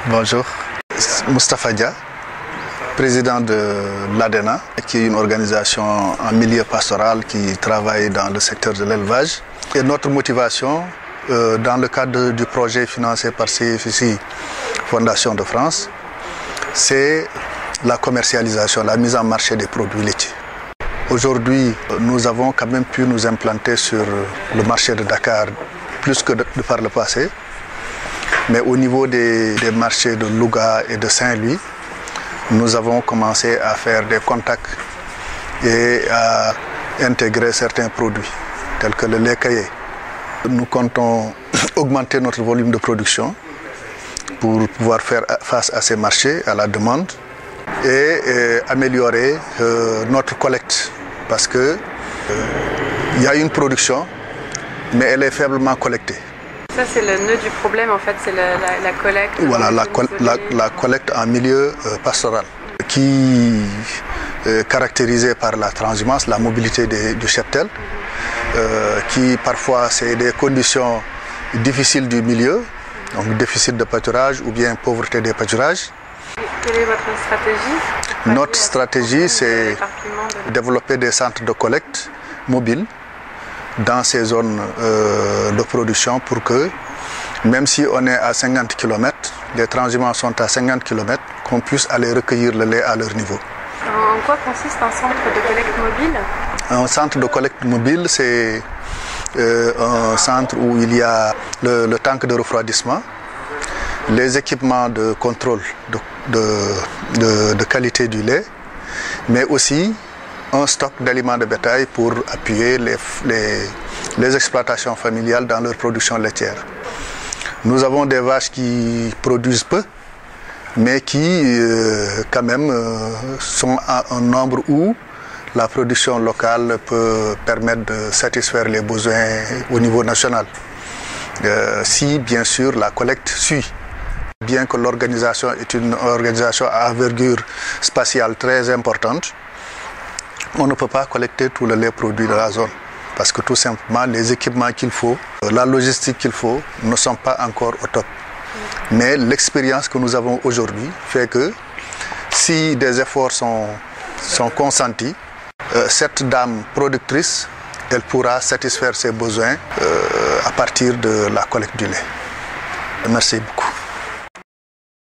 Bonjour, Moustapha Dia, président de l'ADENA, qui est une organisation en milieu pastoral qui travaille dans le secteur de l'élevage. Et notre motivation, dans le cadre du projet financé par CFIC Fondation de France, c'est la commercialisation, la mise en marché des produits laitiers. Aujourd'hui, nous avons quand même pu nous implanter sur le marché de Dakar plus que par le passé. Mais au niveau des marchés de Louga et de Saint-Louis, nous avons commencé à faire des contacts et à intégrer certains produits, tels que le lait caillé. Nous comptons augmenter notre volume de production pour pouvoir faire face à ces marchés, à la demande, et améliorer notre collecte. Parce qu'il y a une production, mais elle est faiblement collectée. Ça, c'est le nœud du problème, en fait, c'est la collecte. Voilà, la collecte en milieu pastoral, qui est caractérisée par la transhumance, la mobilité du cheptel, qui parfois c'est des conditions difficiles du milieu, donc déficit de pâturage ou bien pauvreté des pâturages. Quelle est votre stratégie? Notre stratégie, c'est développer des centres de collecte mobiles dans ces zones de production pour que, même si on est à 50 km, les transhumants sont à 50 km, qu'on puisse aller recueillir le lait à leur niveau. En quoi consiste un centre de collecte mobile? Un centre de collecte mobile, c'est un centre où il y a le tank de refroidissement, les équipements de contrôle de qualité du lait, mais aussi un stock d'aliments de bétail pour appuyer les exploitations familiales dans leur production laitière. Nous avons des vaches qui produisent peu, mais qui quand même sont à un nombre où la production locale peut permettre de satisfaire les besoins au niveau national. Si bien sûr la collecte suit. Bien que l'organisation est une organisation à envergure spatiale très importante, on ne peut pas collecter tout le lait produit de la zone parce que tout simplement les équipements qu'il faut, la logistique qu'il faut ne sont pas encore au top. Mais l'expérience que nous avons aujourd'hui fait que si des efforts sont consentis, cette dame productrice, elle pourra satisfaire ses besoins à partir de la collecte du lait. Merci beaucoup.